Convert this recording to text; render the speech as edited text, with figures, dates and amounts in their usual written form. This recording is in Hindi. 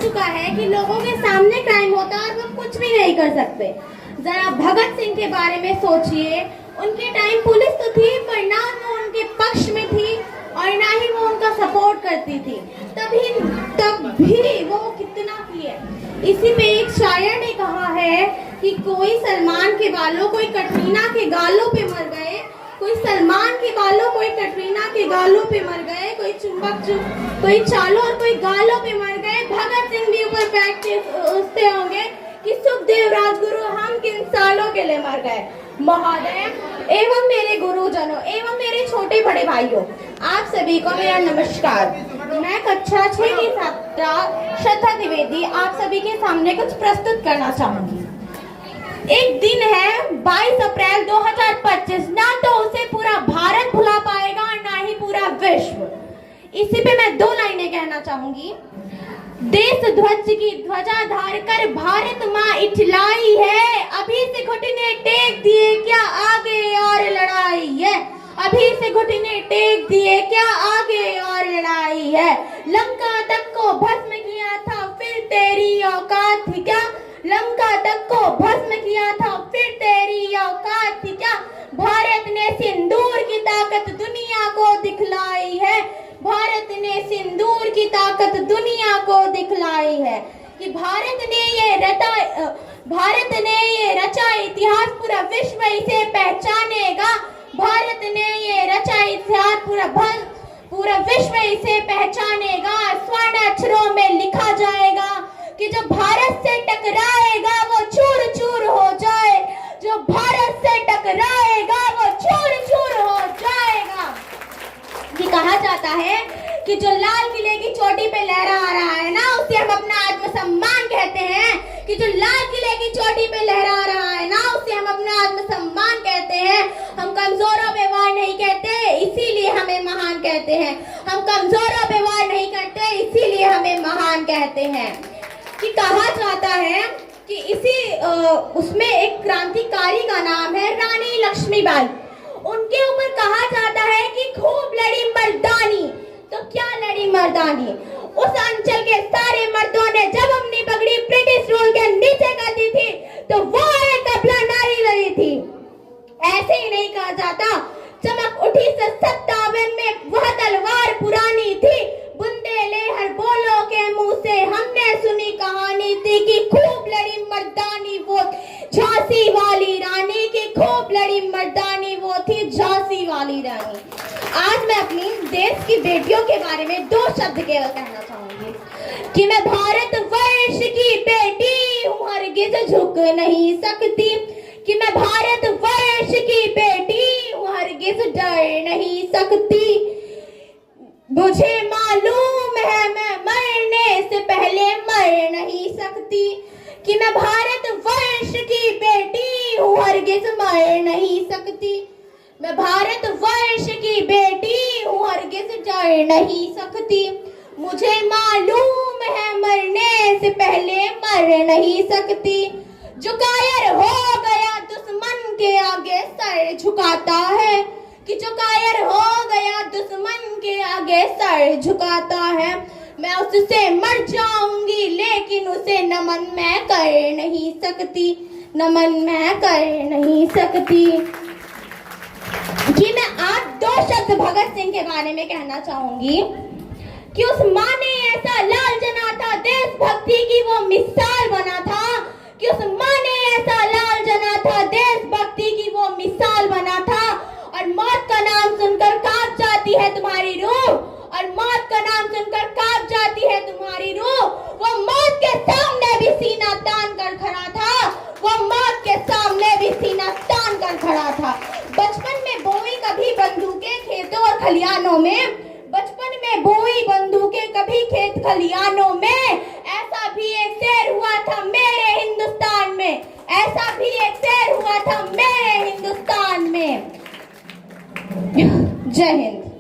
चुका है कि लोगों के सामने क्राइम होता है और वो कुछ भी नहीं कर सकते। जरा भगत सिंह के बारे में सोचिए, उनके टाइम पुलिस तो थी पर ना वो उनके पक्ष में थी और ना ही वो उनका सपोर्ट करती थी, तब भी वो कितना किए। इसी पे एक शायर ने कहा है कि कोई सलमान के बालों, कोई कटरीना के गालों पे मर गए, कोई सलमान के बालों, कोई कटरीना के गालों पे मर गए, कोई कोई चालों और कोई गालों पे मर गए। भगत सिंह भी ऊपर बैठ के सोचते होंगे कि सुखदेव राजगुरु हम किन सालों के लिए मर गए। महोदय एवं मेरे गुरुजनों एवं मेरे छोटे बड़े भाइयों, आप सभी को मेरा नमस्कार। मैं कक्षा 6 की छात्रा श्रद्धा द्विवेदी आप सभी के सामने कुछ प्रस्तुत करना चाहूंगी। एक दिन है 22 अप्रैल 2025, ना तो उसे पूरा भारत भुला पाएगा और ना ही पूरा विश्व। इसी पे मैं 2 लाइनें कहना चाहूंगी। देश ध्वज की ध्वजा धार कर भारत माँ इठलाई है, अभी से घुटने टेक दिए क्या आगे और लड़ाई है, अभी से घुटने टेक दिए क्या आगे और लड़ाई है। लंका तक को भस्म किया था फिर तेरी औकात थी क्या, लंका तक को भस्म किया था फिर तेरी औकात थी क्या। भारत ने सिंदूर की ताकत दुनिया को दिखलाई है, भारत ने सिंदूर की ताकत दुनिया को दिखलाई है। कि भारत ने ये रचा इतिहास, पूरा विश्व इसे पहचानेगा। भारत ने ये रचा इतिहास, पूरा विश्व इसे पहचानेगा। स्वर्ण अक्षरों में लिखा जाएगा कि जो भारत से टकराएगा वो चूर चूर हो जाए, जो भारत से टकराएगा वो चूर चूर हो जाएगा। ये कहा जाता है कि जो लाल किले की चोटी पे लहरा रहा है ना, उसे हम अपना आत्मसम्मान कहते हैं। कि जो लाल किले की चोटी पे लहरा रहा है ना, उसे हम अपना आत्मसम्मान कहते हैं। हम कमजोरों पे वार नहीं कहते, इसीलिए हमें महान कहते हैं। हम कमजोरों पे वार नहीं करते, इसीलिए हमें महान कहते हैं। कि कहा जाता है कि उसमें एक क्रांतिकारी का नाम है रानी लक्ष्मीबाई। उनके ऊपर कहा जाता है कि खूब लड़ी मर्दानी। तो क्या लड़ी मर्दानी? उस अंचल के सारे मर्दों ने जब अपनी पगड़ी ब्रिटिश रूल के नीचे कर दी थी तो वो एक अबला नारी लड़ी थी। ऐसे ही नहीं कहा जाता, चमक उठी 57 में वह तलवार पुरानी थी। बुंदेले हर बोलो के मुंह से हमने सुनी कहानी थी कि खूब लड़ी मर्दानी वो झांसी वाली रानी की, खूब लड़ी मर्दानी वो थी झांसी वाली रानी। आज मैं अपनी देश की बेटियों के बारे में 2 शब्द केवल कहना चाहूंगी कि मैं भारत वर्ष की बेटी हूँ, हरगिज झुक नहीं सकती। कि मैं भारत वर्ष की बेटी हूँ, हरगिज डर नहीं सकती। मुझे मालूम है मैं मरने से पहले मर नहीं सकती। कि मैं भारत वर्ष की बेटी हूँ, हरगिज मर नहीं सकती। मैं भारत वर्ष की बेटी हूँ, हरगिज डर नहीं सकती। मुझे मालूम है मरने से पहले मर नहीं सकती। जो कायर हो गया दुश्मन के आगे सर झुकाता है, कि जो कायर हो गया दुश्मन के आगे सर झुकाता है। मैं उससे मर जाऊंगी लेकिन उसे नमन मैं कर नहीं सकती, नमन मैं कर नहीं सकती। कि मैं आज 2 शब्द भगत सिंह के बारे में कहना चाहूंगी कि उस माँ ने ऐसा लाल जना था, देशभक्ति की वो मिसाल बना था। कि उस माँ ने ऐसा लाल जना था, देशभक्ति की वो मिसाल बना था। और मौत का नाम सुनकर कांप जाती है तुम्हारी रूह, और मौत का नाम सुनकर कांप जाती है तुम्हारी रूह। वो मौत के सामने भी सीना तान कर खड़ा था, वो मौत के सामने भी सीना तान कर खड़ा था। बचपन में बोई कभी बंदूकें खेतों और खलियानों में, बचपन में बोई बंदूकें कभी खेत खलियानों में। ऐसा भी एक शेर हुआ था मेरे हिंदुस्तान में, ऐसा भी एक शेर हुआ था मेरे हिंदुस्तान में। जय हिंद।